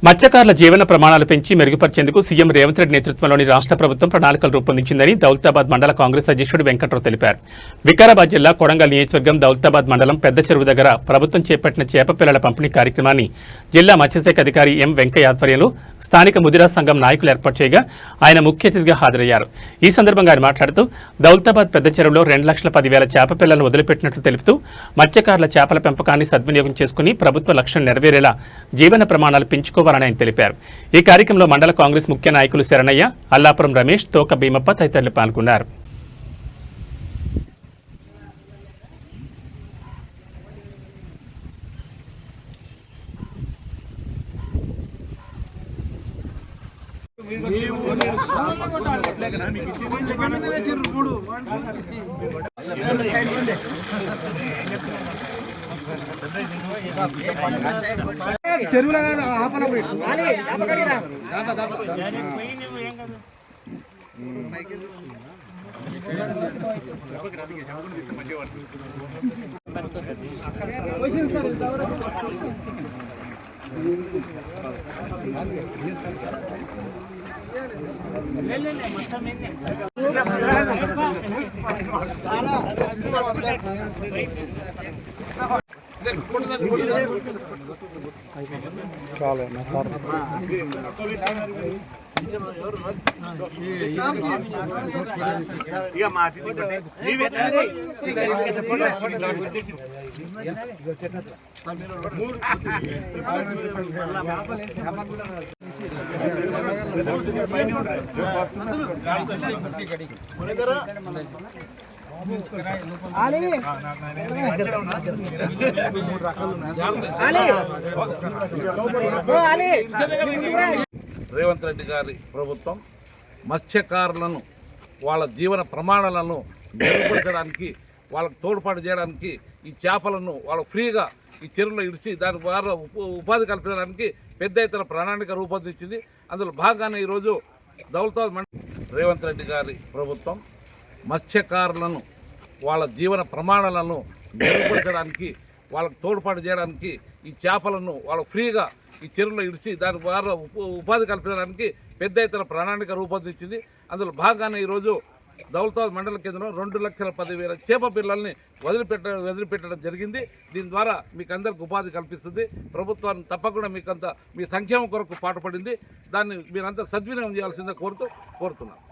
మత్స్యకారుల జీవన ప్రమాణాలు పెంచి మెరుగుపరిచేందుకు సీఎం రేవంత్ రెడ్డి నేతృత్వంలోని రాష్ట్ర ప్రభుత్వం ప్రణాళికలు రూపొందించిందని దౌలతాబాద్ మండల కాంగ్రెస్ అధ్యక్షుడు వెంకట్రావు తెలిపారు. వికారాబాద్ జిల్లా కొడంగల్ నియోజకవర్గం దౌలతాబాద్ మండలం పెద్ద చెరువు దగ్గర ప్రభుత్వం చేపట్టిన చేప పిల్లల పంపిణీ కార్యక్రమాన్ని జిల్లా మత్స్యశాఖ అధికారి ఎం వెంకయ్య ఆధ్వర్యంలో స్థానిక ముదిరా సంఘం నాయకులు ఏర్పాటు చేయగా ఆయన ముఖ్య అతిథిగా హాజరయ్యారు. ఈ సందర్భంగా ఆయన మాట్లాడుతూ దౌలతాబాద్ పెద్ద చెరువులో 2,10,000 చేప పిల్లలను వదిలిపెట్టినట్లు తెలుపుతూ మత్స్యకారుల చేపల పెంపకాన్ని సద్వినియోగం చేసుకుని ప్రభుత్వ లక్ష్యం నెరవేరేలా జీవన ప్రమాణాలు పెంచుకోవాలని ఆయన తెలిపారు. ఈ కార్యక్రమంలో మండల కాంగ్రెస్ ముఖ్య నాయకులు శరణయ్య, అల్లాపురం రమేష్, తోక భీమప్ప తదితరులు పాల్గొన్నారు. చెరువుల రేవంత్ రెడ్డి గారి ప్రభుత్వం మత్స్యకారులను వాళ్ళ జీవన ప్రమాణాలను మెరుగుపరచడానికి, వాళ్ళకు తోడ్పాటు చేయడానికి ఈ చేపలను వాళ్ళు ఫ్రీగా ఈ చెరువులో ఇడిచి దాని ద్వారా ఉపాధి కల్పించడానికి పెద్ద ఎత్తున ప్రణాళిక రూపొందించింది. అందులో భాగంగానే ఈరోజు దౌలతాబాద్ రేవంత్ రెడ్డి గారి ప్రభుత్వం మత్స్యకారులను వాళ్ళ జీవన ప్రమాణాలను మెరుగుపరచడానికి, వాళ్ళకు తోడ్పాటు చేయడానికి ఈ చేపలను వాళ్ళు ఫ్రీగా ఈ చెరువులో ఇడిచి దాని ద్వారా ఉపాధి కల్పించడానికి పెద్ద ఎత్తున ప్రణాళిక రూపొందించింది. అందులో భాగంగానే ఈరోజు దౌలతాబాద్ మండల కేంద్రంలో 2,10,000 చేప పిల్లల్ని వదిలిపెట్టడం జరిగింది. దీని ద్వారా మీకు అందరికి ఉపాధి కల్పిస్తుంది. ప్రభుత్వాన్ని తప్పకుండా మీకంతా మీ సంక్షేమం కొరకు పాటుపడింది. దాన్ని మీరంతా సద్వినియోగం చేయాల్సిందే కోరుతున్నాను.